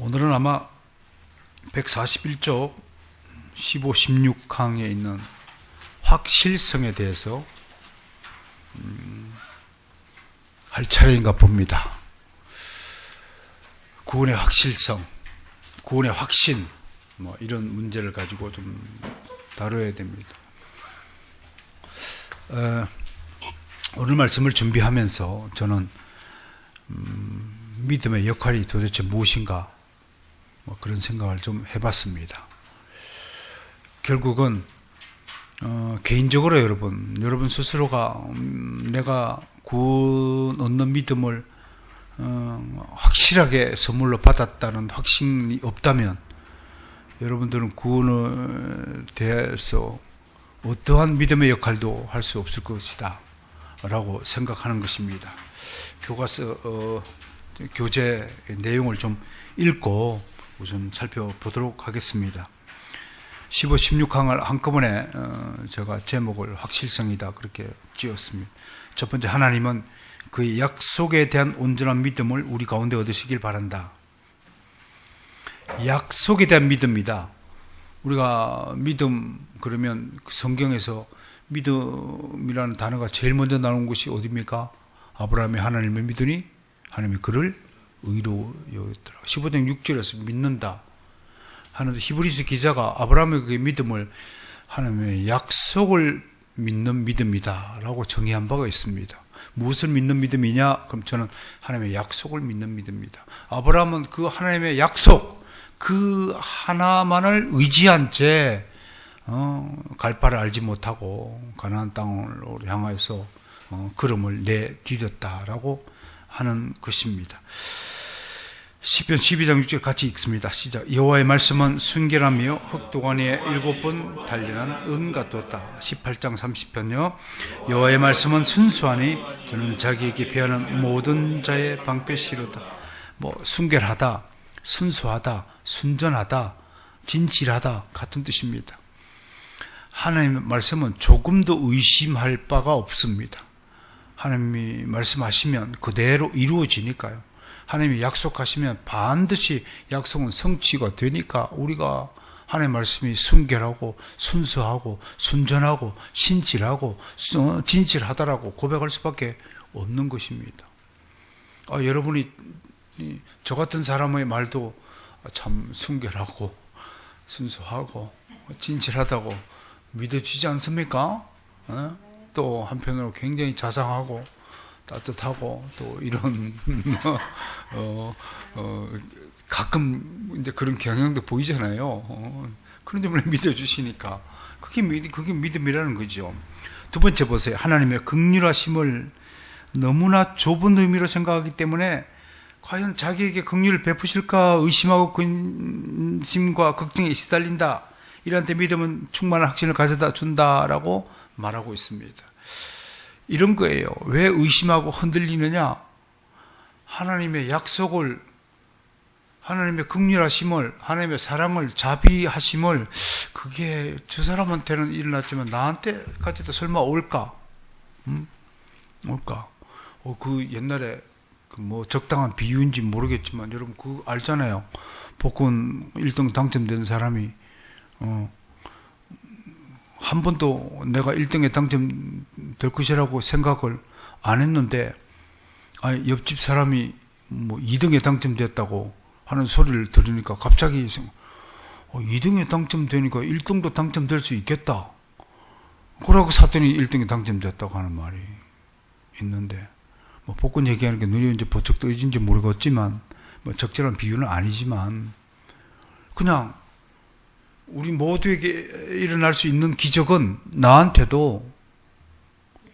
오늘은 아마 141쪽 15, 16항에 있는 확실성에 대해서 할 차례인가 봅니다. 구원의 확실성, 구원의 확신, 이런 문제를 가지고 좀 다뤄야 됩니다. 오늘 말씀을 준비하면서 저는 믿음의 역할이 도대체 무엇인가 그런 생각을 좀 해봤습니다. 결국은 개인적으로 여러분 스스로가 내가 구원 얻는 믿음을 확실하게 선물로 받았다는 확신이 없다면 여러분들은 구원에 대해서 어떠한 믿음의 역할도 할 수 없을 것이다 라고 생각하는 것입니다. 교과서 교재 내용을 좀 읽고 우선 살펴보도록 하겠습니다. 15, 16항을 한꺼번에 제가 제목을 확실성이다 그렇게 지었습니다. 첫 번째, 하나님은 그의 약속에 대한 온전한 믿음을 우리 가운데 얻으시길 바란다. 약속에 대한 믿음이다. 우리가 믿음 그러면 성경에서 믿음이라는 단어가 제일 먼저 나온 것이 어디입니까? 아브라함이 하나님을 믿으니 하나님이 그를 의로 여겼더라. 15장 6절에서 믿는다 하는데 히브리서 기자가 아브라함의 그 믿음을 하나님의 약속을 믿는 믿음이다 라고 정의한 바가 있습니다. 무엇을 믿는 믿음이냐? 그럼 저는 하나님의 약속을 믿는 믿음이다. 아브라함은 그 하나님의 약속 그 하나만을 의지한 채 갈 바를 알지 못하고 가나안 땅으로 향하여서 걸음을 내디뎠다라고 하는 것입니다. 시편 12장 6절 같이 읽습니다. 시작. 여호와의 말씀은 순결하며 흑도관 위에 7번 단련한 은 같았다. 18장 30편요. 여호와의 말씀은 순수하니 저는 자기에게 배하는 모든 자의 방패시로다. 순결하다, 순수하다, 순전하다, 진실하다 같은 뜻입니다. 하나님의 말씀은 조금도 의심할 바가 없습니다. 하나님이 말씀하시면 그대로 이루어지니까요. 하나님이 약속하시면 반드시 약속은 성취가 되니까 우리가 하나님의 말씀이 순결하고 순수하고 순전하고 신실하고 진실하다라고 고백할 수밖에 없는 것입니다. 여러분이 저 같은 사람의 말도 참 순결하고 순수하고 진실하다고 믿어지지 않습니까? 또 한편으로 굉장히 자상하고 따뜻하고 또 이런 가끔 이제 그런 경향도 보이잖아요. 그런데 왜 믿어주시니까 그게 믿음이라는 거죠. 두 번째 보세요. 하나님의 긍휼하심을 너무나 좁은 의미로 생각하기 때문에 과연 자기에게 긍휼을 베푸실까 의심하고 근심과 걱정에 시달린다. 이런데 믿음은 충만한 확신을 가져다 준다라고 말하고 있습니다. 이런 거예요. 왜 의심하고 흔들리느냐? 하나님의 약속을, 하나님의 긍휼하심을, 하나님의 사랑을, 자비하심을 그게 저 사람한테는 일어났지만 나한테까지도 설마 올까? 올까? 그 옛날에 적당한 비유인지 모르겠지만 여러분 그거 알잖아요. 복권 1등 당첨된 사람이 한 번도 내가 1등에 당첨될 것이라고 생각을 안 했는데 옆집 사람이 2등에 당첨됐다고 하는 소리를 들으니까 갑자기 2등에 당첨되니까 1등도 당첨될 수 있겠다 그러고 샀더니 1등에 당첨됐다고 하는 말이 있는데 복권 얘기하는 게 눈이 이제 버쩍 떠진지 모르겠지만 적절한 비유는 아니지만 그냥 우리 모두에게 일어날 수 있는 기적은 나한테도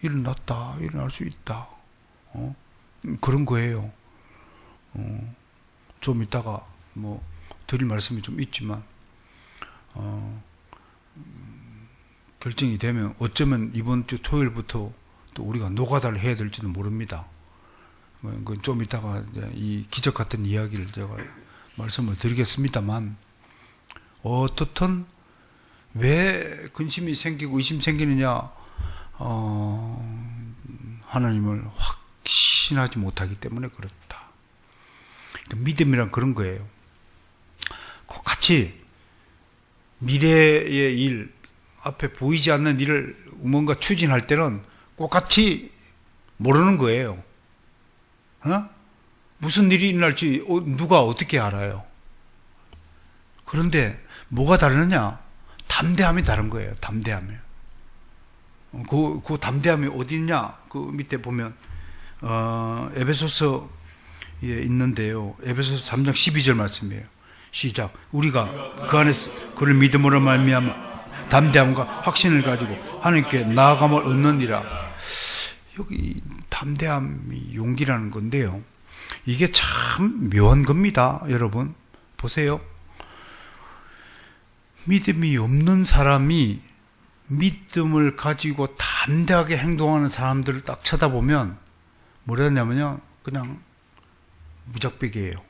일어날 수 있다. 그런 거예요. 좀 이따가 드릴 말씀이 좀 있지만 결정이 되면 어쩌면 이번 주 토요일부터 또 우리가 노가다를 해야 될지도 모릅니다. 그건 좀 이따가 이 기적 같은 이야기를 제가 말씀을 드리겠습니다만 어떻든 왜 근심이 생기고 의심이 생기느냐? 하나님을 확신하지 못하기 때문에 그렇다. 그러니까 믿음이란 그런 거예요. 마치 미래의 일, 앞에 보이지 않는 일을 뭔가 추진할 때는 똑같이 모르는 거예요. 무슨 일이 일어날지 누가 어떻게 알아요? 그런데 뭐가 다르느냐? 담대함이 다른 거예요. 담대함이. 그 담대함이 어디 있냐? 그 밑에 보면 에베소서에 있는데요. 에베소서 3장 12절 말씀이에요. 시작. 우리가 그 안에서 그를 믿음으로 말미암아 담대함과 확신을 가지고 하나님께 나아감을 얻느니라. 여기 담대함이 용기라는 건데요. 이게 참 묘한 겁니다. 여러분 보세요. 믿음이 없는 사람이 믿음을 가지고 담대하게 행동하는 사람들을 딱 쳐다보면 뭐라냐면요, 그냥 무작백이에요.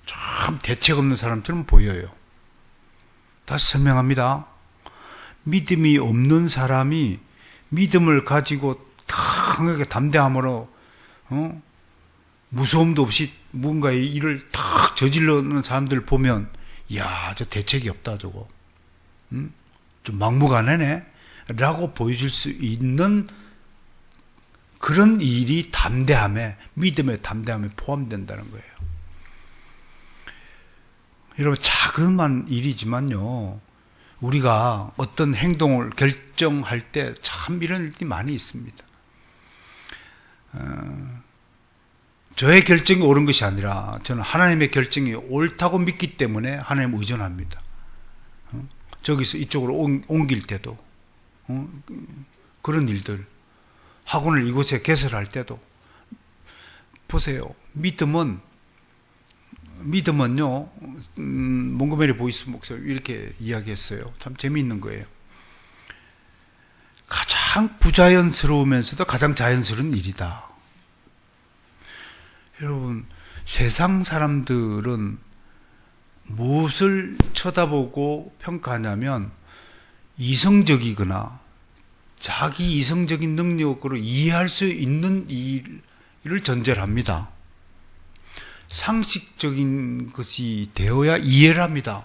참 대책 없는 사람처럼 보여요. 다시 설명합니다. 믿음이 없는 사람이 믿음을 가지고 강하게 담대함으로 무서움도 없이 뭔가의 일을 탁 저질러는 사람들 보면, 야, 저 대책이 없다, 저거. 좀 막무가내네? 라고 보여줄 수 있는 그런 일이 담대함에, 믿음의 담대함에 포함된다는 거예요. 여러분, 작은 일이지만요, 우리가 어떤 행동을 결정할 때 참 이런 일이 많이 있습니다. 저의 결정이 옳은 것이 아니라 저는 하나님의 결정이 옳다고 믿기 때문에 하나님을 의존합니다. 저기서 이쪽으로 옮길 때도, 그런 일들, 학원을 이곳에 개설할 때도 보세요. 믿음은요, 몽고메리 보이스 목사님 이렇게 이야기했어요. 참 재미있는 거예요. 가장 부자연스러우면서도 가장 자연스러운 일이다. 여러분, 세상 사람들은 무엇을 쳐다보고 평가하냐면 이성적이거나 자기 이성적인 능력으로 이해할 수 있는 일을 전제를 합니다. 상식적인 것이 되어야 이해를 합니다.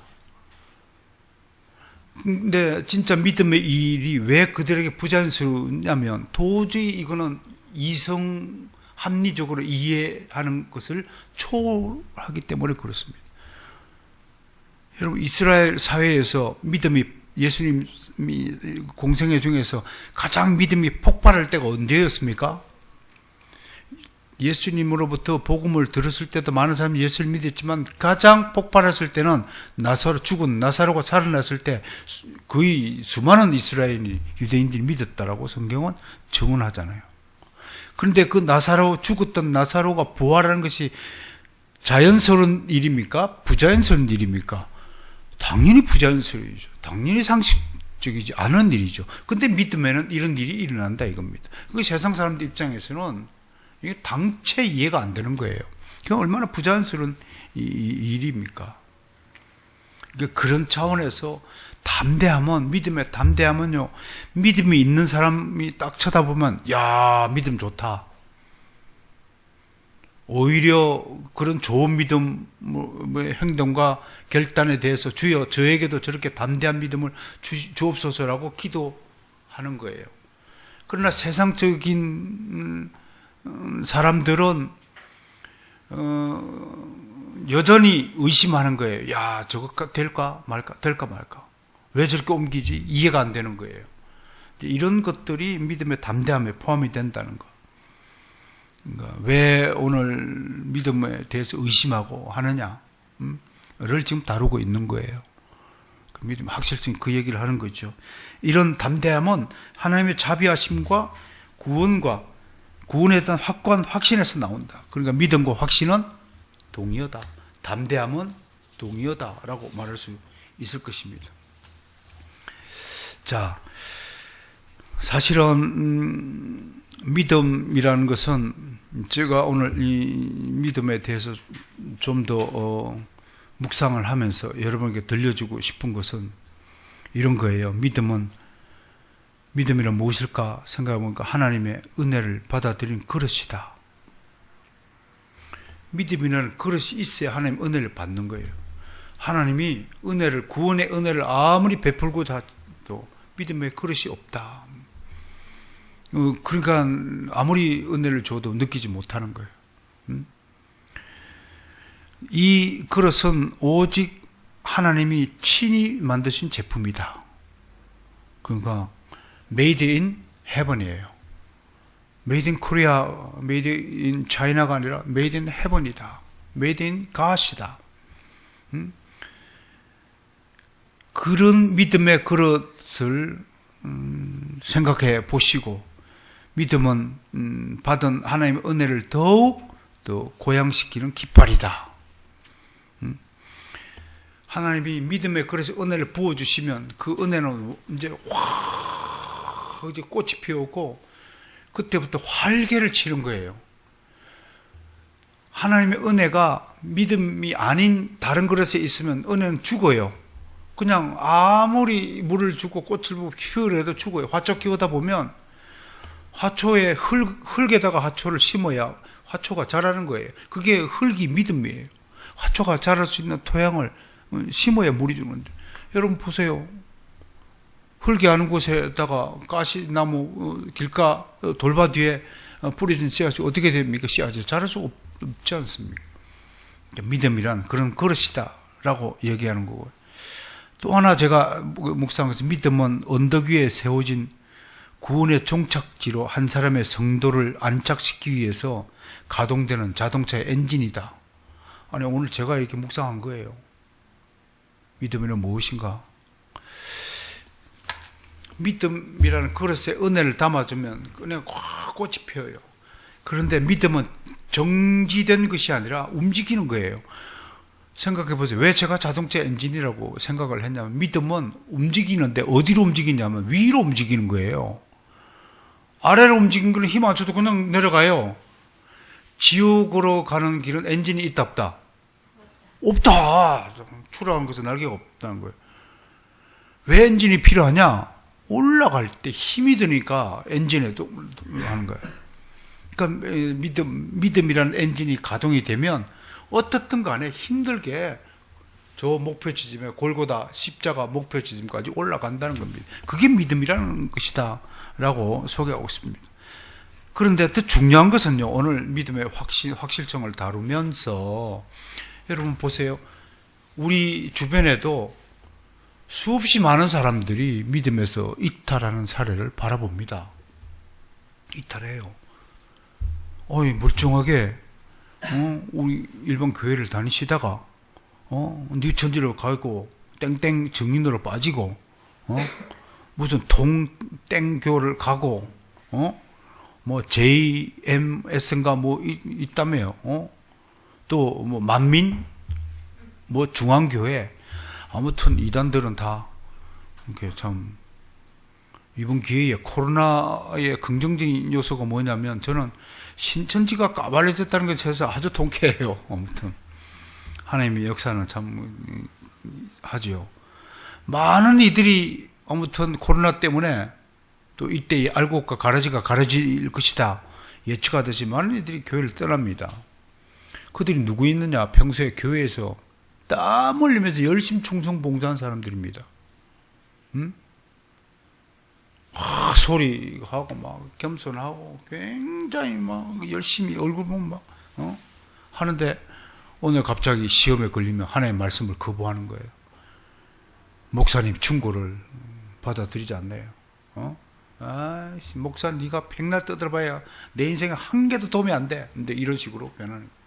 근데 진짜 믿음의 일이 왜 그들에게 부자연스럽냐면 도저히 이거는 이성 합리적으로 이해하는 것을 초월하기 때문에 그렇습니다. 여러분, 이스라엘 사회에서 믿음이, 예수님 공생애 중에서 가장 믿음이 폭발할 때가 언제였습니까? 예수님으로부터 복음을 들었을 때도 많은 사람이 예수를 믿었지만 가장 폭발했을 때는 죽은 나사로가 살아났을 때 거의 수많은 이스라엘이, 유대인들이 믿었다라고 성경은 증언하잖아요. 그런데 그 죽었던 나사로가 부활하는 것이 자연스러운 일입니까? 부자연스러운 일입니까? 당연히 부자연스러워요. 당연히 상식적이지 않은 일이죠. 근데 믿음에는 이런 일이 일어난다 이겁니다. 그 세상 사람들 입장에서는 이게 당체 이해가 안 되는 거예요. 그게 얼마나 부자연스러운 일입니까? 그런 차원에서 담대함은, 믿음의 담대함은요, 믿음이 있는 사람이 딱 쳐다보면, 야, 믿음 좋다. 오히려 그런 좋은 믿음, 행동과 결단에 대해서 주여, 저에게도 저렇게 담대한 믿음을 주옵소서라고 기도하는 거예요. 그러나 세상적인 사람들은 여전히 의심하는 거예요. 야, 저거 될까 말까, 될까 말까. 왜 저렇게 옮기지? 이해가 안 되는 거예요. 이런 것들이 믿음의 담대함에 포함이 된다는 거. 그러니까 왜 오늘 믿음에 대해서 의심하고 하느냐를 지금 다루고 있는 거예요. 그 믿음 확실성, 그 얘기를 하는 거죠. 이런 담대함은 하나님의 자비하심과 구원에 대한 확신에서 나온다. 그러니까 믿음과 확신은 동의어다. 담대함은 동의어다라고 말할 수 있을 것입니다. 자, 사실은 믿음이라는 것은 제가 오늘 이 믿음에 대해서 좀 더 묵상을 하면서 여러분에게 들려주고 싶은 것은 이런 거예요. 믿음이란 무엇일까 생각해보니까 하나님의 은혜를 받아들인 그릇이다. 믿음이라는 그릇이 있어야 하나님 은혜를 받는 거예요. 하나님이 은혜를, 구원의 은혜를 아무리 베풀고자 해도 믿음의 그릇이 없다. 그러니까 아무리 은혜를 줘도 느끼지 못하는 거예요. 이 그릇은 오직 하나님이 친히 만드신 제품이다. 그러니까 메이드 인 헤븐이에요. 메이드 인 코리아, 메이드 인 차이나가 아니라 메이드 인 헤븐이다. 메이드 인 갓이다. 그런 믿음의 그릇을 생각해 보시고, 믿음은 받은 하나님의 은혜를 더욱 더 고양시키는 깃발이다. 하나님이 믿음의 그릇에 은혜를 부어주시면 그 은혜는 이제 확 이제 꽃이 피우고 그때부터 활개를 치는 거예요. 하나님의 은혜가 믿음이 아닌 다른 그릇에 있으면 은혜는 죽어요. 그냥 아무리 물을 주고 꽃을 피우려도 죽어요. 화초 키우다 보면 화초에 흙에다가 화초를 심어야 화초가 자라는 거예요. 그게 흙이 믿음이에요. 화초가 자랄 수 있는 토양을 심어야 물이 주는데, 여러분 보세요. 흙이 아는 곳에다가 가시나무 길가 돌바 뒤에 뿌려진 씨앗이 어떻게 됩니까? 씨앗이 자랄 수 없지 않습니까? 믿음이란 그런 그릇이다 라고 얘기하는 거고요. 또 하나 제가 묵상해서, 믿음은 언덕 위에 세워진 구원의 종착지로 한 사람의 성도를 안착시키기 위해서 가동되는 자동차의 엔진이다. 아니, 오늘 제가 이렇게 묵상한 거예요. 믿음이란 무엇인가? 믿음이라는 그릇에 은혜를 담아주면 그냥 확 꽃이 피어요. 그런데 믿음은 정지된 것이 아니라 움직이는 거예요. 생각해 보세요. 왜 제가 자동차 엔진이라고 생각을 했냐면, 믿음은 움직이는데 어디로 움직이냐면 위로 움직이는 거예요. 아래로 움직이는 거는 힘 안 줘도 그냥 내려가요. 지옥으로 가는 길은 엔진이 있다 없다? 없다. 출하는 것은 날개가 없다는 거예요. 왜 엔진이 필요하냐? 올라갈 때 힘이 드니까 엔진에 또 하는 거예요. 그러니까 믿음이라는 엔진이 가동이 되면 어떻든 간에 힘들게 저 목표 지점에, 골고다 십자가 목표 지점까지 올라간다는 겁니다. 그게 믿음이라는 것이다 라고 소개하고 있습니다. 그런데 더 중요한 것은요, 오늘 믿음의 확실성을 다루면서 여러분 보세요. 우리 주변에도 수없이 많은 사람들이 믿음에서 이탈하는 사례를 바라봅니다. 이탈해요. 멀쩡하게 우리 일반 교회를 다니시다가 뉴천지로 가고 땡땡 증인으로 빠지고 무슨 동땡교를 가고 뭐 JMS인가 뭐 있다며요. 또 뭐 만민 뭐 중앙교회, 아무튼 이단들은 다 이렇게 참, 이번 기회에 코로나의 긍정적인 요소가 뭐냐면, 저는 신천지가 까발려졌다는 것에 대해서 아주 통쾌해요. 아무튼 하나님의 역사는 참 하지요. 많은 이들이 아무튼 코로나 때문에 또 이때 알곡과 가라지가 가라질 것이다 예측하듯이 많은 이들이 교회를 떠납니다. 그들이 누구 있느냐? 평소에 교회에서 땀 흘리면서 열심히 충성봉사한 사람들입니다. 소리하고 막 겸손하고 굉장히 막 열심히 얼굴 보면 막 하는데, 오늘 갑자기 시험에 걸리면 하나님의 말씀을 거부하는 거예요. 목사님 충고를 받아들이지 않네요. 아이씨, 목사 네가 백날 떠들어봐야 내 인생에 한 개도 도움이 안 돼. 근데 이런 식으로 변하는 거예요.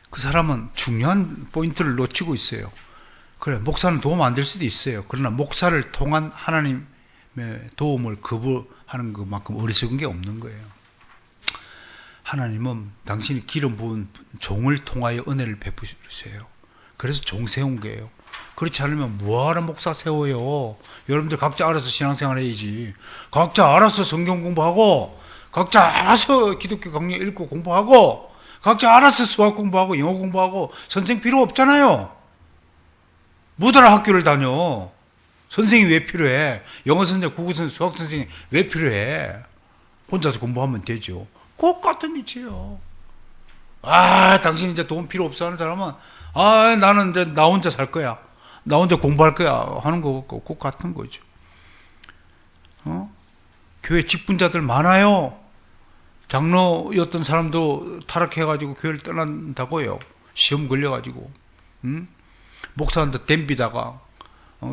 그 사람은 중요한 포인트를 놓치고 있어요. 그래, 목사는 도움 안 될 수도 있어요. 그러나 목사를 통한 하나님의 도움을 거부하는 것만큼 어리석은 게 없는 거예요. 하나님은 당신이 기름 부은 종을 통하여 은혜를 베푸세요. 그래서 종 세운 거예요. 그렇지 않으면 뭐하러 목사 세워요? 여러분들 각자 알아서 신앙생활 해야지. 각자 알아서 성경 공부하고, 각자 알아서 기독교 강의 읽고 공부하고, 각자 알아서 수학 공부하고 영어 공부하고. 선생 필요 없잖아요. 뭐더라 학교를 다녀. 선생이 왜 필요해? 영어 선생, 국어 선생, 수학 선생이 왜 필요해? 혼자서 공부하면 되죠. 꼭 같은 이치요. 당신 이제 돈 필요 없어 하는 사람은, 나는 이제 나 혼자 살 거야. 나 혼자 공부할 거야. 하는 거 꼭 같은 거죠. 교회 직분자들 많아요. 장로였던 사람도 타락해가지고 교회를 떠난다고요. 시험 걸려가지고. 목사한테 댐비다가,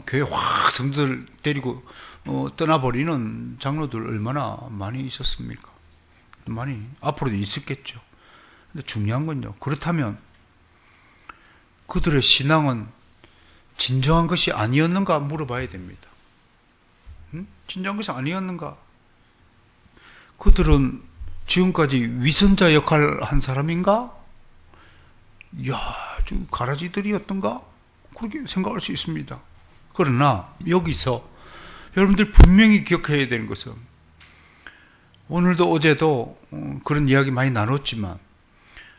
교회 확 성도들 데리고, 떠나버리는 장로들 얼마나 많이 있었습니까? 많이, 앞으로도 있었겠죠. 근데 중요한 건요. 그렇다면, 그들의 신앙은 진정한 것이 아니었는가 물어봐야 됩니다. 진정한 것이 아니었는가? 그들은 지금까지 위선자 역할을 한 사람인가? 이야, 좀 가라지들이었던가? 그렇게 생각할 수 있습니다. 그러나 여기서 여러분들 분명히 기억해야 되는 것은, 오늘도 어제도 그런 이야기 많이 나눴지만,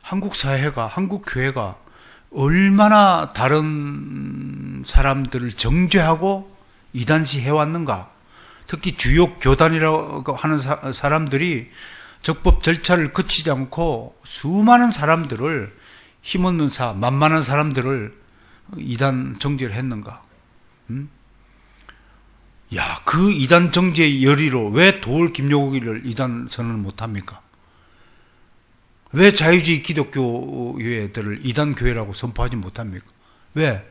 한국 사회가, 한국 교회가 얼마나 다른 사람들을 정죄하고 이단시 해왔는가. 특히 주요 교단이라고 하는 사람들이 적법 절차를 거치지 않고 수많은 사람들을, 힘없는 만만한 사람들을 이단 정죄를 했는가. 그 이단 정죄의 열의로 왜 도올 김용옥이를 이단 선언을 못합니까? 왜 자유주의 기독교회들을 이단 교회라고 선포하지 못합니까? 왜?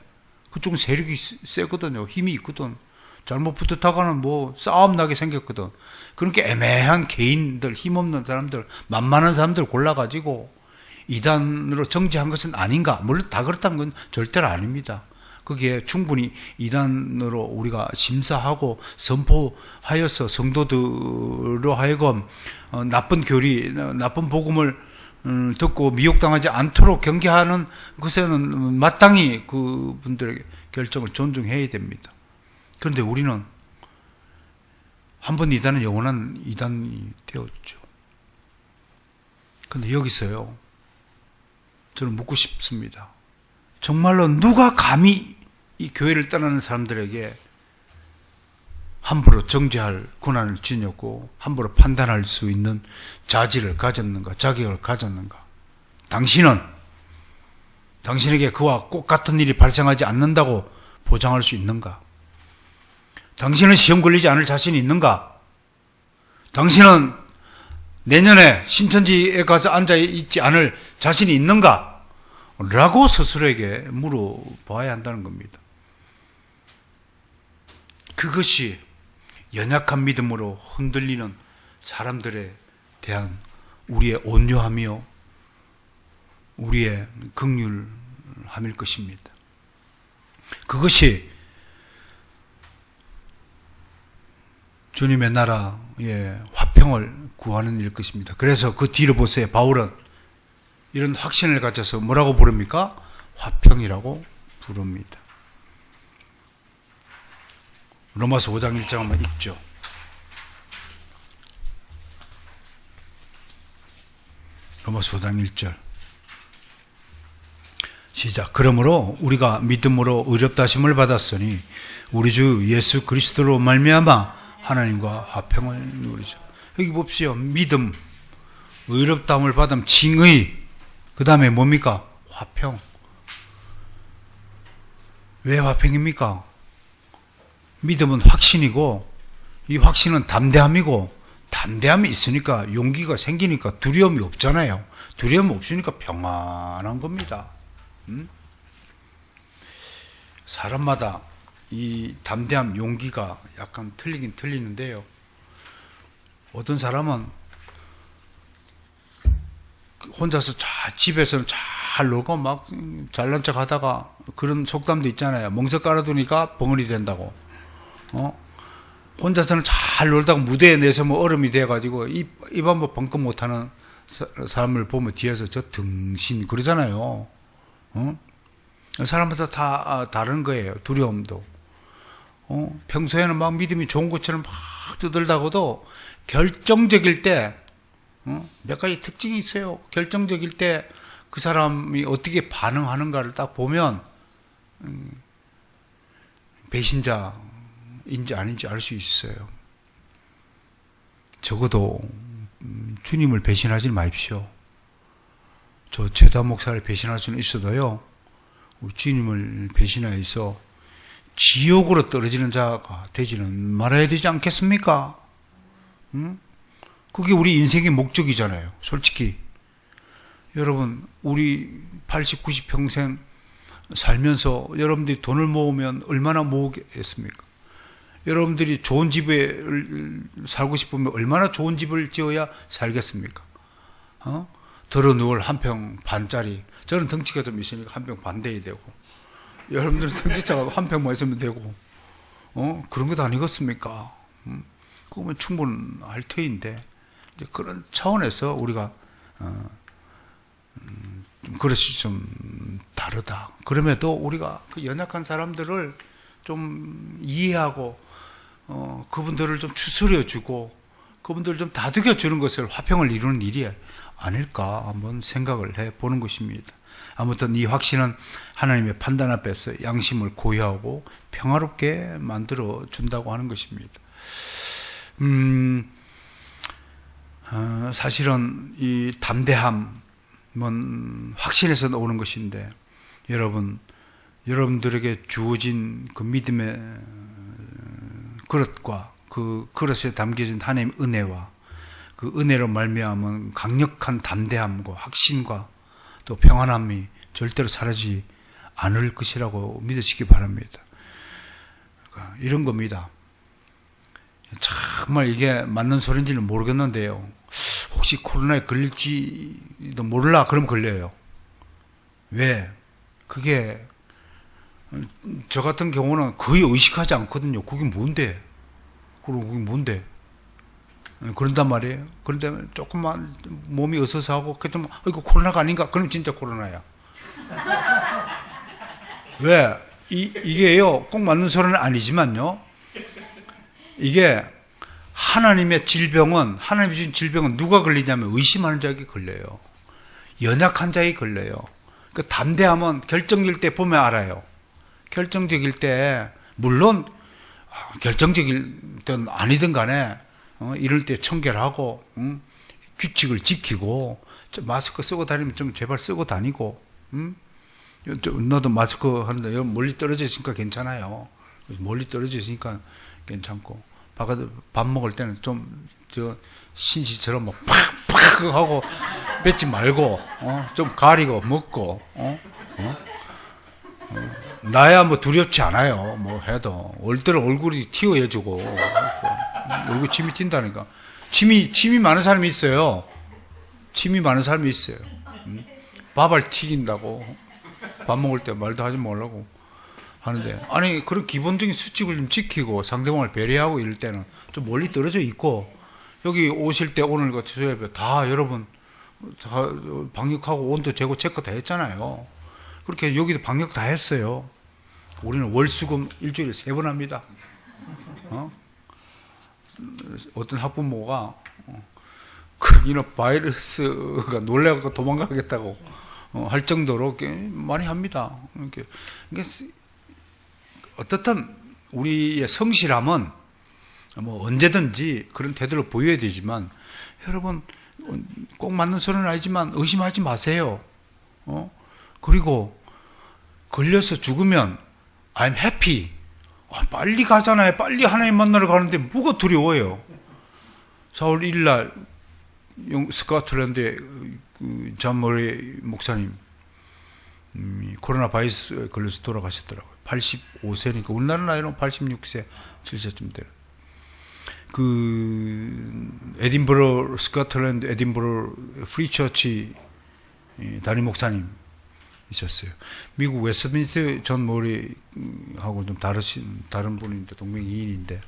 그쪽은 세력이 세거든요. 힘이 있거든. 잘못 붙었다가는 싸움 나게 생겼거든. 그렇게 애매한 개인들, 힘없는 사람들, 만만한 사람들 골라가지고 이단으로 정죄한 것은 아닌가? 물론 다 그렇다는 건 절대로 아닙니다. 거기에 충분히 이단으로 우리가 심사하고 선포하여서 성도들로 하여금 나쁜 교리, 나쁜 복음을 듣고 미혹당하지 않도록 경계하는 것에는 마땅히 그분들의 결정을 존중해야 됩니다. 그런데 우리는 한번 이단은 영원한 이단이 되었죠. 그런데 여기서요, 저는 묻고 싶습니다. 정말로 누가 감히 이 교회를 떠나는 사람들에게 함부로 정죄할 권한을 지녔고 함부로 판단할 수 있는 자질을 가졌는가, 자격을 가졌는가? 당신에게 그와 꼭 같은 일이 발생하지 않는다고 보장할 수 있는가? 당신은 시험 걸리지 않을 자신이 있는가? 당신은 내년에 신천지에 가서 앉아 있지 않을 자신이 있는가? 라고 스스로에게 물어봐야 한다는 겁니다. 그것이 연약한 믿음으로 흔들리는 사람들에 대한 우리의 온유하며 우리의 긍휼함일 것입니다. 그것이 주님의 나라의 화평을 구하는 일 것입니다. 그래서 그 뒤로 보세요. 바울은 이런 확신을 가져서 뭐라고 부릅니까? 화평이라고 부릅니다. 로마서 5장 1장 한번 읽죠. 로마서 5장 1절 시작. 그러므로 우리가 믿음으로 의롭다 하심을 받았으니 우리 주 예수 그리스도로 말미암아 하나님과 화평을 누리죠. 여기 봅시오. 믿음, 의롭다함을 받음, 칭의, 그 다음에 뭡니까? 화평. 왜 화평입니까? 믿음은 확신이고 이 확신은 담대함이고 담대함이 있으니까 용기가 생기니까 두려움이 없잖아요. 두려움이 없으니까 평안한 겁니다. 사람마다 이 담대함, 용기가 약간 틀리긴 틀리는데요. 어떤 사람은 혼자서 집에서는 잘 놀고 막 잘난 척 하다가 그런 속담도 있잖아요. 멍석 깔아두니까 벙어리 된다고. 혼자서는 잘 놀다가 무대에 내서면 얼음이 돼가지고 입 한번 벙긋 못하는 사람을 보면 뒤에서 저 등신 그러잖아요. 사람마다 다 다른 거예요. 두려움도. 평소에는 막 믿음이 좋은 것처럼 막 떠들다가도 결정적일 때, 몇 가지 특징이 있어요. 결정적일 때 그 사람이 어떻게 반응하는가를 딱 보면, 배신자인지 아닌지 알 수 있어요. 적어도, 주님을 배신하지 마십시오. 저 최다 목사를 배신할 수는 있어도요, 우리 주님을 배신하여서 지옥으로 떨어지는 자가 되지는 말아야 되지 않겠습니까? 응? 그게 우리 인생의 목적이잖아요. 솔직히. 여러분, 우리 80, 90 평생 살면서 여러분들이 돈을 모으면 얼마나 모으겠습니까? 여러분들이 좋은 집에 살고 싶으면 얼마나 좋은 집을 지어야 살겠습니까? 들어 누울 한 평 반짜리. 저는 덩치가 좀 있으니까 한 평 반 돼야 되고, 여러분들은 덩치차가 한 평만 있으면 되고, 그런 것도 아니겠습니까? 그거면 충분할 터인데, 이제 그런 차원에서 우리가, 그릇이 좀 다르다. 그럼에도 우리가 그 연약한 사람들을 좀 이해하고, 그분들을 좀 추스려주고, 그분들을 좀 다독여주는 것을 화평을 이루는 일이 아닐까 한번 생각을 해보는 것입니다. 아무튼 이 확신은 하나님의 판단 앞에서 양심을 고유하고 평화롭게 만들어 준다고 하는 것입니다. 사실은 이 담대함은 확신에서 나오는 것인데, 여러분들에게 주어진 그 믿음의 그릇과 그 그릇에 담겨진 하나님의 은혜와 그 은혜로 말미암은 강력한 담대함과 확신과 또 평안함이 절대로 사라지지 않을 것이라고 믿으시기 바랍니다. 그러니까 이런 겁니다. 정말 이게 맞는 소리인지는 모르겠는데요, 혹시 코로나에 걸릴지도 몰라 그럼 걸려요. 왜? 그게 저 같은 경우는 거의 의식하지 않거든요. 그게 뭔데? 그런단 말이에요. 그런데 조금만 몸이 어서서하고 이거 코로나가 아닌가? 그럼 진짜 코로나야. 왜? 이게요, 꼭 맞는 소리는 아니지만요, 이게 하나님의 하나님이 주신 질병은 누가 걸리냐면 의심하는 자에게 걸려요. 연약한 자에게 걸려요. 그 담대함은 결정적일 때 보면 알아요. 결정적일 때, 물론 결정적일 땐 아니든 간에 이럴 때 청결하고 규칙을 지키고 마스크 쓰고 다니면 좀 제발 쓰고 다니고, 너도 마스크 하는데 멀리 떨어져 있으니까 괜찮아요. 멀리 떨어져 있으니까 괜찮고, 바깥에 밥 먹을 때는 좀 신시처럼 막 팍팍 하고 뱉지 말고 좀 가리고 먹고, 나야 뭐 두렵지 않아요. 뭐 해도 올 때는 얼굴이 튀어야지고, 얼굴 침이 튄다니까. 침이 많은 사람이 있어요. 침이 많은 사람이 있어요. 밥알 튀긴다고 밥 먹을 때 말도 하지 말라고 하는데, 아니 그런 기본적인 수칙을 좀 지키고 상대방을 배려하고 이럴 때는 좀 멀리 떨어져 있고, 여기 오실 때 오늘 같이 수요일에 다 여러분 다 방역하고 온도 재고 체크 다 했잖아요. 그렇게 여기도 방역 다 했어요. 우리는 월수금 일주일에 3번 합니다. 어떤 학부모가 거기는 바이러스가 놀래갖고 도망가겠다고 할 정도로 많이 합니다. 그러니까 어떻든 우리의 성실함은 뭐 언제든지 그런 태도를 보여야 되지만, 여러분 꼭 맞는 소리는 아니지만 의심하지 마세요. 그리고 걸려서 죽으면 I'm happy. 빨리 가잖아요. 빨리 하나님 만나러 가는데 뭐가 두려워요. 4월 1일 날 스코틀랜드의 존 머레이 목사님 코로나 바이러스에 걸려서 돌아가셨더라고요. 85세니까 우리나라 나이로 86세, 7세쯤 되는. 에딘버러, 스코틀랜드 에딘버러 프리처치 담임 목사님 있었어요. 미국 웨스트민스터 존 머레이하고 좀 다른 분인데 동명이인인데,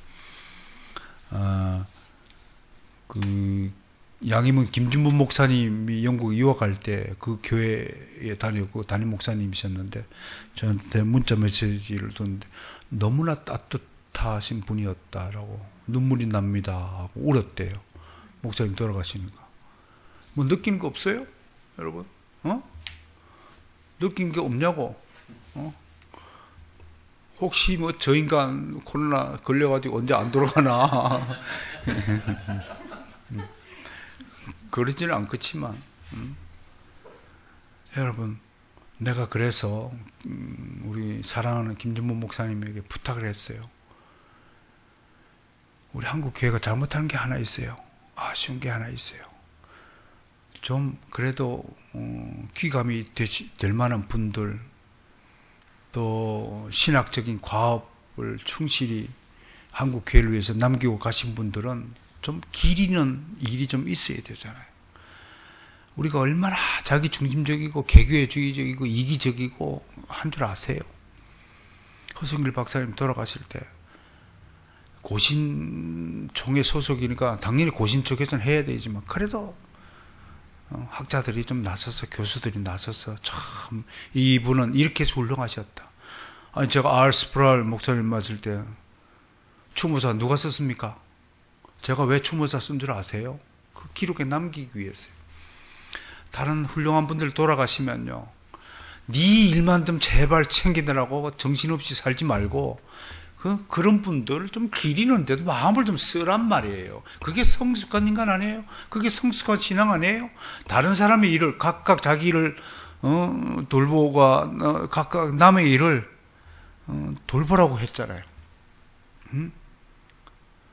양임은 김준분 목사님이 영국 유학할 때 그 교회에 다녔고 담임 목사님이셨는데, 저한테 문자 메시지를 줬는데 너무나 따뜻하신 분이었다라고, 눈물이 납니다 하고 울었대요. 목사님 돌아가시니까. 뭐 느끼는 거 없어요? 여러분? 느낀 게 없냐고? 혹시 뭐 저 인간 코로나 걸려가지고 언제 안 돌아가나? 그러지는 않겠지만, 여러분, 내가 그래서 우리 사랑하는 김준범 목사님에게 부탁을 했어요. 우리 한국 교회가 잘못하는 게 하나 있어요. 아쉬운 게 하나 있어요. 좀 그래도 귀감이 될 만한 분들, 또 신학적인 과업을 충실히 한국 교회를 위해서 남기고 가신 분들은 좀 기리는 일이 좀 있어야 되잖아요. 우리가 얼마나 자기 중심적이고 개교회주의적이고 이기적이고 한 줄 아세요? 허승길 박사님 돌아가실 때 고신총회 소속이니까 당연히 고신총 개선해야 되지만 그래도 학자들이 좀 나서서, 교수들이 나서서, 참 이분은 이렇게 해서 훌륭하셨다. 아니, 제가 R. 스프랄 목사님 맞을 때 추모사 누가 썼습니까? 제가 왜 추모사 쓴 줄 아세요? 그 기록에 남기기 위해서요. 다른 훌륭한 분들 돌아가시면요, 네 일만 좀 제발 챙기느라고 정신없이 살지 말고 그런 분들을 좀 기리는데도 마음을 좀 쓰란 말이에요. 그게 성숙한 인간 아니에요? 그게 성숙한 신앙 아니에요? 다른 사람의 일을, 각각 자기 일을 돌보고 각각 남의 일을 돌보라고 했잖아요.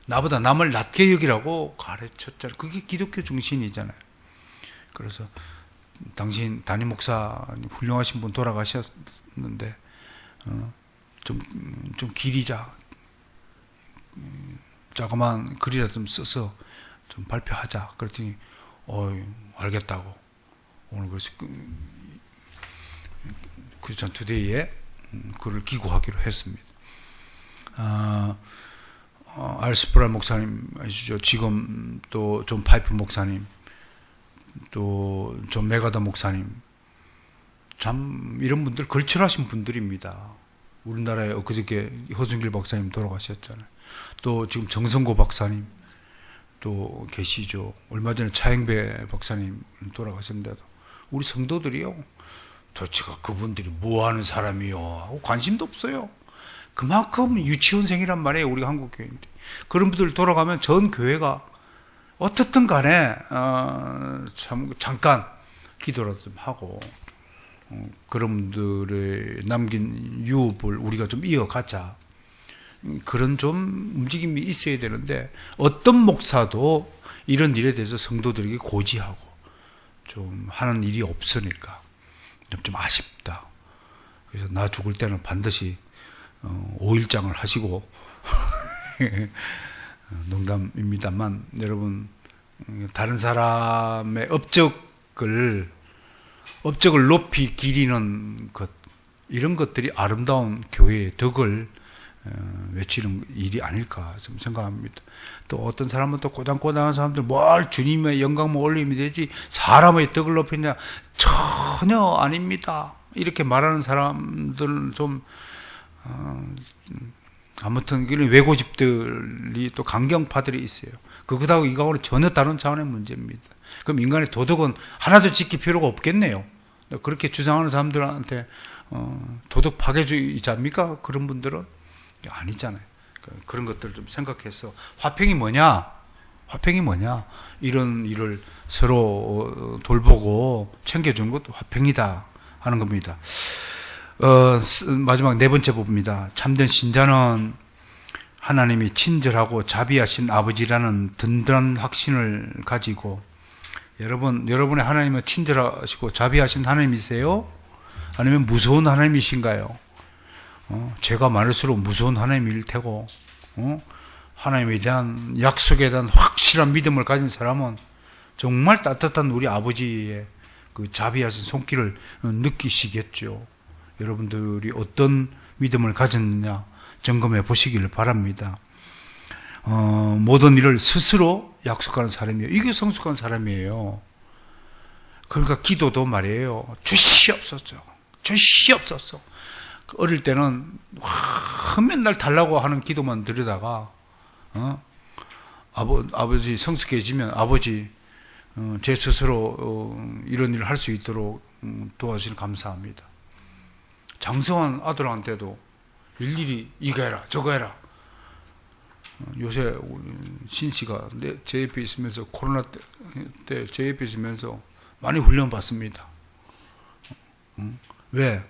나보다 남을 낮게 여기라고 가르쳤잖아요. 그게 기독교 정신이잖아요. 그래서 당신 담임 목사 훌륭하신 분 돌아가셨는데 좀 기리자. 자그마한 글이라도 좀 써서 좀 발표하자. 그랬더니 알겠다고 오늘 그래서 크리스천 투데이에 글을 기고하기로 했습니다. 알스프라 목사님 아시죠? 지금 또 존 파이프 목사님, 또 존 메가더 목사님, 참 이런 분들 걸출하신 분들입니다. 우리나라에 엊그저께 허준길 박사님 돌아가셨잖아요. 또 지금 정성고 박사님 또 계시죠. 얼마 전에 차영배 박사님 돌아가셨는데도 우리 성도들이요, 도대체가 그분들이 뭐하는 사람이요 하고 관심도 없어요. 그만큼 유치원생이란 말이에요, 우리 한국 교회인들이. 그런 분들 돌아가면 전 교회가 어떻든 간에 잠깐 기도라도 좀 하고 그런 분들의 남긴 유업을 우리가 좀 이어가자. 그런 좀 움직임이 있어야 되는데 어떤 목사도 이런 일에 대해서 성도들에게 고지하고 좀 하는 일이 없으니까 좀 아쉽다. 그래서 나 죽을 때는 반드시 5일장을 하시고 농담입니다만 여러분, 다른 사람의 업적을 높이 기리는 것, 이런 것들이 아름다운 교회의 덕을 외치는 일이 아닐까 좀 생각합니다. 또 어떤 사람은 또 꼬당꼬당한 사람들 뭘 주님의 영광만 올리면 되지 사람의 덕을 높이냐, 전혀 아닙니다. 이렇게 말하는 사람들은 좀 아무튼 외고집들이 또 강경파들이 있어요. 그거하고 이거하고는 전혀 다른 차원의 문제입니다. 그럼 인간의 도덕은 하나도 지킬 필요가 없겠네요. 그렇게 주장하는 사람들한테 도덕 파괴주의자입니까? 그런 분들은 아니잖아요. 그런 것들을 좀 생각해서 화평이 뭐냐? 이런 일을 서로 돌보고 챙겨주는 것도 화평이다 하는 겁니다. 마지막 네 번째 부분입니다. 참된 신자는 하나님이 친절하고 자비하신 아버지라는 든든한 확신을 가지고, 여러분의 하나님은 친절하시고 자비하신 하나님이세요? 아니면 무서운 하나님이신가요? 죄가 많을수록 무서운 하나님일 테고, 하나님에 대한 약속에 대한 확실한 믿음을 가진 사람은 정말 따뜻한 우리 아버지의 그 자비하신 손길을 느끼시겠죠. 여러분들이 어떤 믿음을 가졌느냐 점검해 보시기를 바랍니다. 모든 일을 스스로 약속하는 사람이에요. 이게 성숙한 사람이에요. 그러니까 기도도 말이에요. 주시옵소서. 어릴 때는 맨날 달라고 하는 기도만 드리다가 아버지 성숙해지면 아버지 제 스스로 이런 일을 할 수 있도록 도와주시면 감사합니다. 장성한 아들한테도 일일이 이거 해라 저거 해라. 요새 신씨가 제 옆에 있으면서 코로나 때 제 옆에 있으면서 많이 훈련 받습니다. 응? 왜?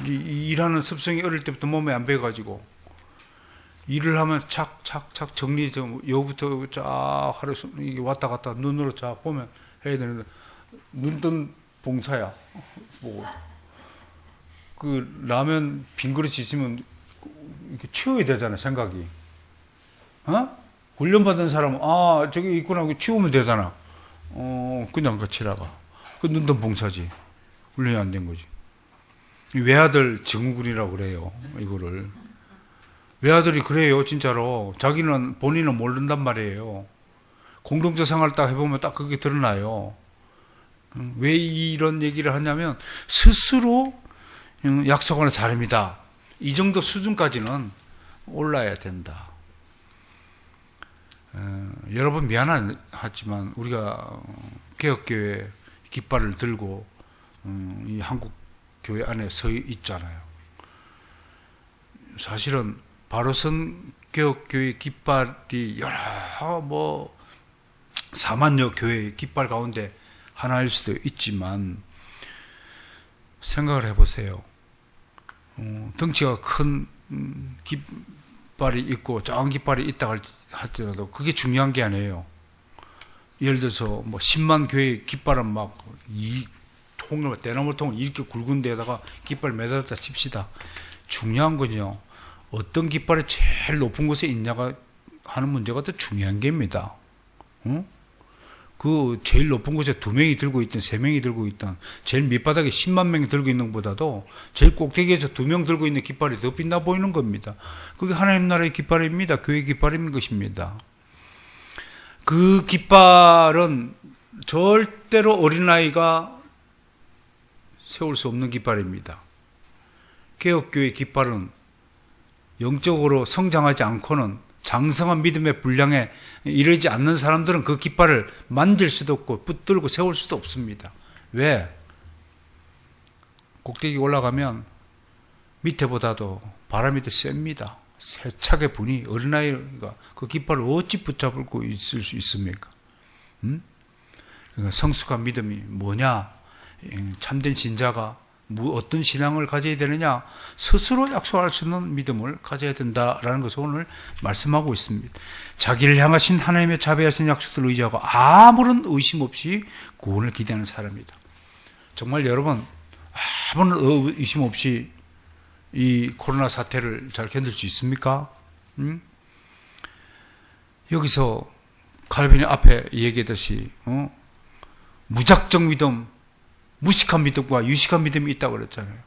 일하는 습성이 어릴 때부터 몸에 안 배어가지고 일을 하면 착착착 정리 좀 여부터 쫙 하루 이게 왔다 갔다 눈으로 쫙 보면 해야 되는데 눈뜬 봉사야. 뭐 그 라면 빈 그릇이 있으면 이렇게 치워야 되잖아 생각이. 어? 훈련받은 사람은 아 저기 있구나 하고 치우면 되잖아. 그냥 같이 나가. 그 눈뜬 봉사지. 훈련이 안 된 거지. 외아들 증후군이라고 그래요. 이거를. 외아들이 그래요, 진짜로. 본인은 모른단 말이에요. 공동체 생활 딱 해보면 딱 그게 드러나요. 왜 이런 얘기를 하냐면, 스스로 약속하는 사람이다. 이 정도 수준까지는 올라야 된다. 여러분 미안하지만, 우리가 개혁교회 깃발을 들고, 이 한국 교회 안에 서 있잖아요. 사실은 바로선 개혁교회 깃발이 여러 4만여 교회의 깃발 가운데 하나일 수도 있지만 생각을 해보세요. 덩치가 큰 깃발이 있고 작은 깃발이 있다 할지라도 그게 중요한 게 아니에요. 예를 들어서 10만 교회의 깃발은 대나무 통을 이렇게 굵은 데다가 깃발 매달았다 칩시다. 중요한 건요. 어떤 깃발이 제일 높은 곳에 있냐가 하는 문제가 더 중요한 게입니다. 그 제일 높은 곳에 2명이 들고 있든 3명이 들고 있든 제일 밑바닥에 10만 명이 들고 있는 것보다도 제일 꼭대기에서 2명 들고 있는 깃발이 더 빛나 보이는 겁니다. 그게 하나님 나라의 깃발입니다. 교회 깃발인 것입니다. 그 깃발은 절대로 어린아이가 세울 수 없는 깃발입니다. 개혁교회 깃발은 영적으로 성장하지 않고는 장성한 믿음의 분량에 이르지 않는 사람들은 그 깃발을 만질 수도 없고 붙들고 세울 수도 없습니다. 왜? 꼭대기 올라가면 밑에보다도 바람이 더 셉니다. 세차게 부니 어린아이가 그 깃발을 어찌 붙잡고 있을 수 있습니까? 그러니까 성숙한 믿음이 뭐냐? 참된 신자가 어떤 신앙을 가져야 되느냐? 스스로 약속할 수 있는 믿음을 가져야 된다라는 것을 오늘 말씀하고 있습니다. 자기를 향하신 하나님의 자비하신 약속들을 의지하고 아무런 의심 없이 구원을 기대하는 사람이다. 정말 여러분 아무런 의심 없이 이 코로나 사태를 잘 견딜 수 있습니까? 여기서 칼빈이 앞에 얘기했듯이 무작정 믿음, 무식한 믿음과 유식한 믿음이 있다고 그랬잖아요.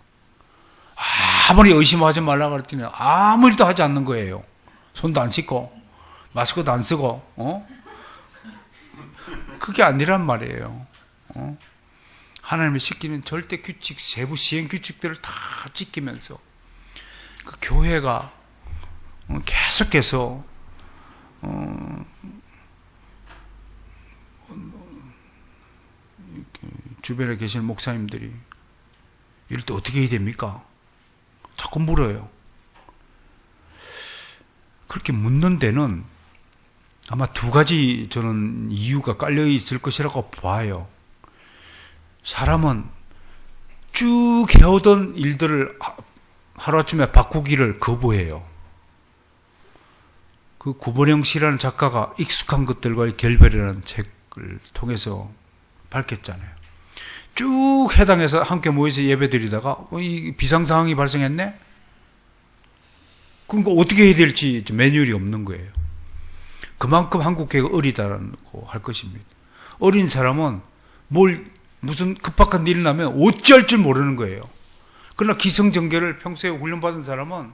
아무리 의심하지 말라고 그랬더니 아무 일도 하지 않는 거예요. 손도 안 씻고 마스크도 안 쓰고 그게 아니란 말이에요. 하나님의 시키는 절대 규칙, 세부 시행 규칙들을 다 지키면서 그 교회가 계속해서 주변에 계신 목사님들이 이럴 때 어떻게 해야 됩니까? 자꾸 물어요. 그렇게 묻는 데는 아마 2가지 저는 이유가 깔려 있을 것이라고 봐요. 사람은 쭉 해오던 일들을 하루아침에 바꾸기를 거부해요. 그 구본영 씨라는 작가가 익숙한 것들과의 결별이라는 책을 통해서 밝혔잖아요. 쭉 해당해서 함께 모여서 예배 드리다가 이 비상 상황이 발생했네? 그러니까 어떻게 해야 될지 매뉴얼이 없는 거예요. 그만큼 한국교회가 어리다고 할 것입니다. 어린 사람은 무슨 급박한 일이 나면 어찌할 줄 모르는 거예요. 그러나 기성정결을 평소에 훈련받은 사람은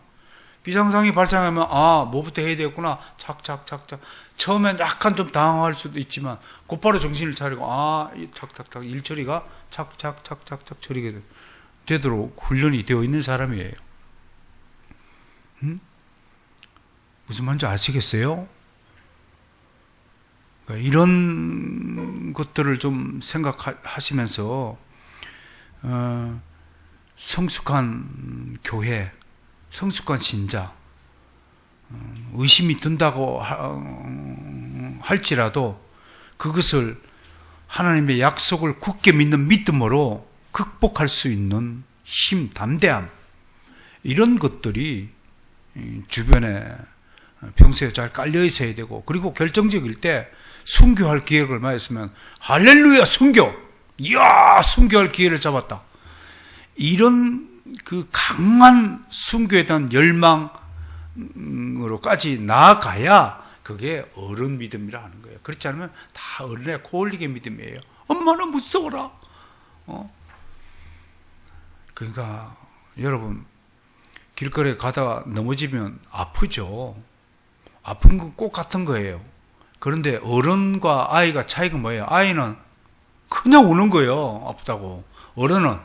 비상상이 발생하면 뭐부터 해야 되겠구나 착착착착 처음엔 약간 좀 당황할 수도 있지만 곧바로 정신을 차리고 착착착 일 처리가 착착착착착 처리가 되도록 훈련이 되어 있는 사람이에요. 무슨 말인지 아시겠어요? 그러니까 이런 것들을 좀 생각하시면서 성숙한 교회, 성숙한 신자, 의심이 든다고 할지라도 그것을 하나님의 약속을 굳게 믿는 믿음으로 극복할 수 있는 힘, 담대함, 이런 것들이 주변에 평소에 잘 깔려 있어야 되고, 그리고 결정적일 때 순교할 기회를 맞았으면 할렐루야 순교, 이야 순교할 기회를 잡았다, 이런 그 강한 순교에 대한 열망으로까지 나아가야 그게 어른 믿음이라 하는 거예요. 그렇지 않으면 다 어른의 코올리게 믿음이에요. 엄마는 무서워라. 그러니까 여러분, 길거리에 가다가 넘어지면 아프죠. 아픈 건 꼭 같은 거예요. 그런데 어른과 아이가 차이가 뭐예요? 아이는 그냥 우는 거예요. 아프다고. 어른은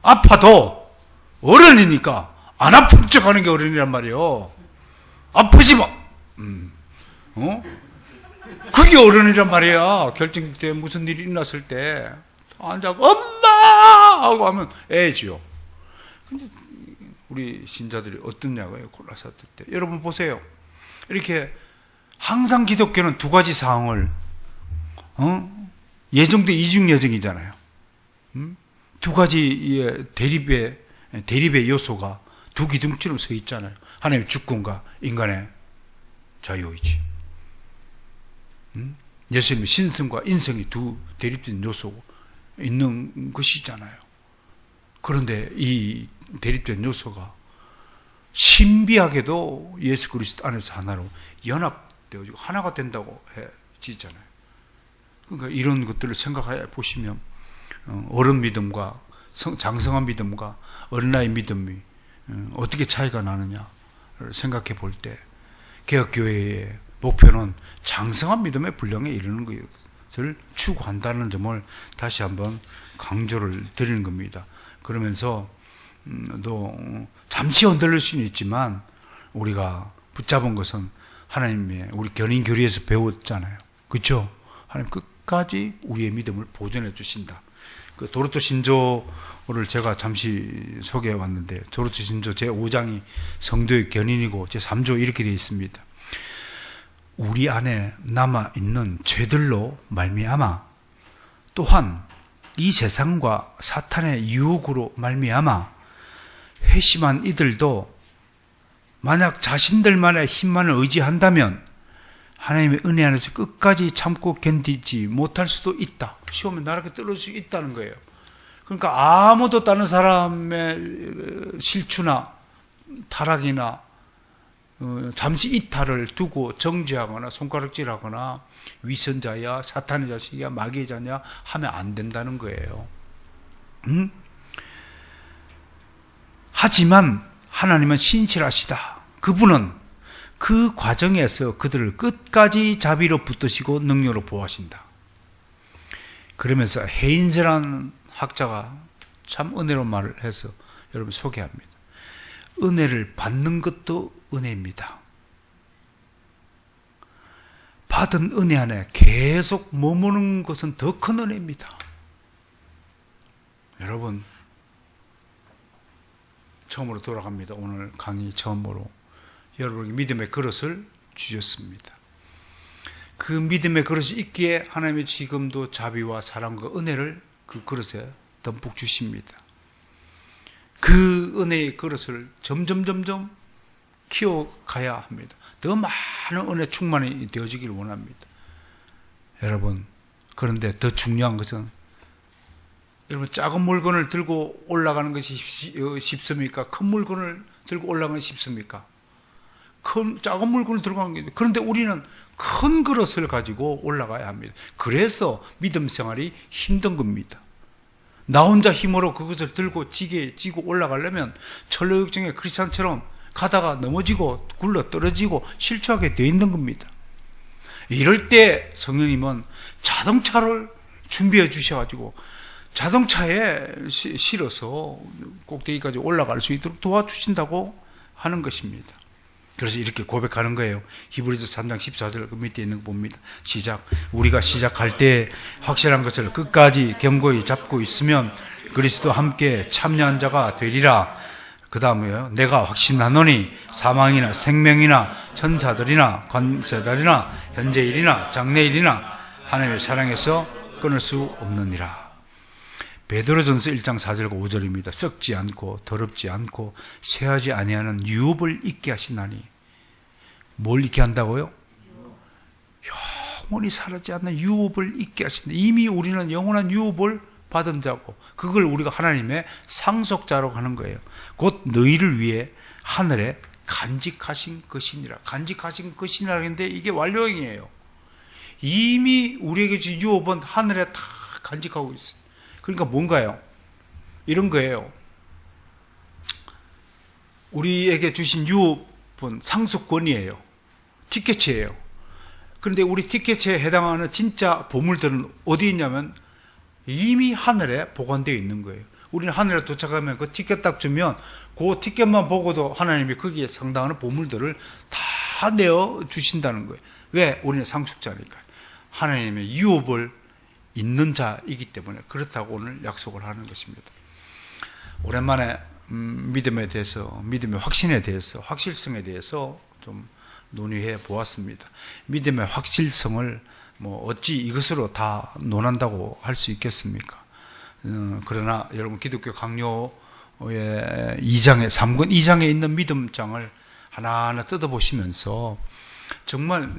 아파도 어른이니까 안 아픈 척 하는 게 어른이란 말이에요. 아프지 마. 그게 어른이란 말이야. 결정 때 무슨 일이 일어났을 때 앉아서 엄마 하고 하면 애지요. 근데 우리 신자들이 어떻냐고요? 골라섰을 때. 여러분 보세요. 이렇게 항상 기독교는 두 가지 상황을 예정대 이중 예정이잖아요. 두 가지 대립의 요소가 두 기둥처럼 서 있잖아요. 하나님의 주권과 인간의 자유의지. 예수님의 신성과 인성이 두 대립된 요소가 있는 것이잖아요. 그런데 이 대립된 요소가 신비하게도 예수 그리스도 안에서 하나로 연합되어지고 하나가 된다고 해지잖아요. 그러니까 이런 것들을 생각해 보시면 어른 믿음과 장성한 믿음과 어린아이 믿음이 어떻게 차이가 나느냐를 생각해 볼 때 개혁교회의 목표는 장성한 믿음의 분량에 이르는 것을 추구한다는 점을 다시 한번 강조를 드리는 겁니다. 그러면서 또 잠시 흔들릴 수는 있지만 우리가 붙잡은 것은 하나님의 우리 견인 교리에서 배웠잖아요. 그렇죠? 하나님 끝까지 우리의 믿음을 보존해 주신다. 그 도르토 신조를 제가 잠시 소개해 왔는데, 도르토 신조 제5장이 성도의 견인이고 제3조 이렇게 되어 있습니다. 우리 안에 남아있는 죄들로 말미암아, 또한 이 세상과 사탄의 유혹으로 말미암아 회심한 이들도 만약 자신들만의 힘만을 의지한다면 하나님의 은혜 안에서 끝까지 참고 견디지 못할 수도 있다. 시험에 나락에 떨어질 수 있다는 거예요. 그러니까 아무도 다른 사람의 실추나 타락이나 잠시 이탈을 두고 정죄하거나 손가락질하거나 위선자야, 사탄의 자식이야, 마귀의 자냐 하면 안 된다는 거예요. 하지만 하나님은 신실하시다. 그분은 그 과정에서 그들을 끝까지 자비로 붙드시고 능력으로 보호하신다. 그러면서 헤인즈라는 학자가 참 은혜로운 말을 해서 여러분 소개합니다. 은혜를 받는 것도 은혜입니다. 받은 은혜 안에 계속 머무는 것은 더 큰 은혜입니다. 여러분, 처음으로 돌아갑니다. 오늘 강의 처음으로 여러분에게 믿음의 그릇을 주셨습니다. 그 믿음의 그릇이 있기에 하나님이 지금도 자비와 사랑과 은혜를 그 그릇에 듬뿍 주십니다. 그 은혜의 그릇을 점점 키워가야 합니다. 더 많은 은혜 충만이 되어지기를 원합니다. 여러분, 그런데 더 중요한 것은 여러분, 작은 물건을 들고 올라가는 것이 쉽습니까? 큰 물건을 들고 올라가는 것이 쉽습니까? 작은 물건을 들고 가는 게, 그런데 우리는 큰 그릇을 가지고 올라가야 합니다. 그래서 믿음 생활이 힘든 겁니다. 나 혼자 힘으로 그것을 들고 지고 올라가려면 철로역정의 크리스찬처럼 가다가 넘어지고 굴러 떨어지고 실추하게 되어 있는 겁니다. 이럴 때 성령님은 자동차를 준비해 주셔가지고 자동차에 실어서 꼭대기까지 올라갈 수 있도록 도와주신다고 하는 것입니다. 그래서 이렇게 고백하는 거예요. 히브리서 3장 14절 그 밑에 있는 거 봅니다. 시작. 우리가 시작할 때 확실한 것을 끝까지 견고히 잡고 있으면 그리스도 함께 참여한 자가 되리라. 그 다음에요. 내가 확신하노니 사망이나 생명이나 천사들이나 관세들이나 현재일이나 장래일이나 하나님의 사랑에서 끊을 수 없느니라. 베드로전서 1장 4절과 5절입니다. 썩지 않고 더럽지 않고 쇠하지 아니하는 유업을 잊게 하시나니. 뭘 잊게 한다고요? 영원히 사라지지 않는 유업을 잊게 하신다. 이미 우리는 영원한 유업을 받은 자고, 그걸 우리가 하나님의 상속자라고 하는 거예요. 곧 너희를 위해 하늘에 간직하신 것이니라. 간직하신 것이니라 했는데 이게 완료형이에요. 이미 우리에게 주신 유업은 하늘에 다 간직하고 있어요. 그러니까 뭔가요? 이런 거예요. 우리에게 주신 유업은 상속권이에요. 티켓이에요. 그런데 우리 티켓에 해당하는 진짜 보물들은 어디 있냐면 이미 하늘에 보관되어 있는 거예요. 우리는 하늘에 도착하면 그 티켓 딱 주면 그 티켓만 보고도 하나님이 거기에 상당한 보물들을 다 내어 주신다는 거예요. 왜? 우리는 상속자니까. 하나님의 유업을 있는 자이기 때문에 그렇다고 오늘 약속을 하는 것입니다. 오랜만에 믿음에 대해서, 믿음의 확신에 대해서, 확실성에 대해서 좀 논의해 보았습니다. 믿음의 확실성을 뭐 어찌 이것으로 다 논한다고 할 수 있겠습니까? 그러나 여러분 기독교 강요의 2장에 3권 2장에 있는 믿음장을 하나하나 뜯어보시면서 정말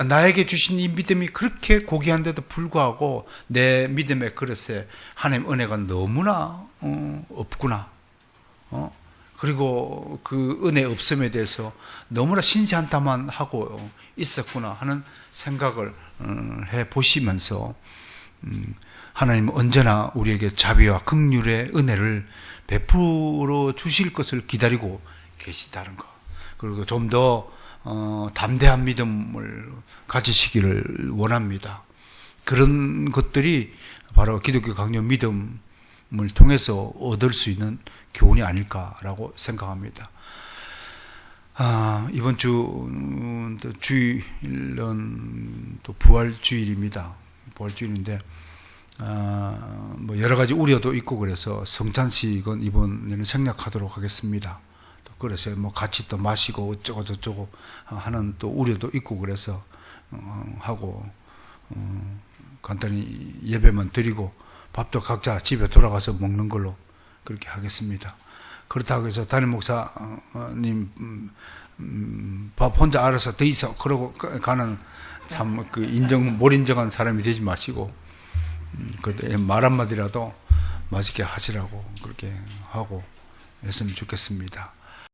나에게 주신 이 믿음이 그렇게 고귀한데도 불구하고 내 믿음의 그릇에 하나님 은혜가 너무나 없구나. 그리고 그 은혜 없음에 대해서 너무나 신세한탄만 하고 있었구나 하는 생각을 해 보시면서 하나님은 언제나 우리에게 자비와 긍휼의 은혜를 베풀어 주실 것을 기다리고 계시다는 것. 그리고 좀 더 담대한 믿음을 가지시기를 원합니다. 그런 것들이 바로 기독교 강요 믿음을 통해서 얻을 수 있는 교훈이 아닐까라고 생각합니다. 이번 주일은 또 부활주일입니다. 부활주일인데 뭐 여러 가지 우려도 있고 그래서 성찬식은 이번에는 생략하도록 하겠습니다. 또 그래서 뭐 같이 또 마시고 어쩌고 저쩌고 하는 또 우려도 있고 그래서 하고 간단히 예배만 드리고 밥도 각자 집에 돌아가서 먹는 걸로 그렇게 하겠습니다. 그렇다고 해서 담임 목사님 밥 혼자 알아서 더 있어 그러고 가는 참 그 못 인정한 사람이 되지 마시고 그래도 말 한마디라도 맛있게 하시라고 그렇게 하고 했으면 좋겠습니다.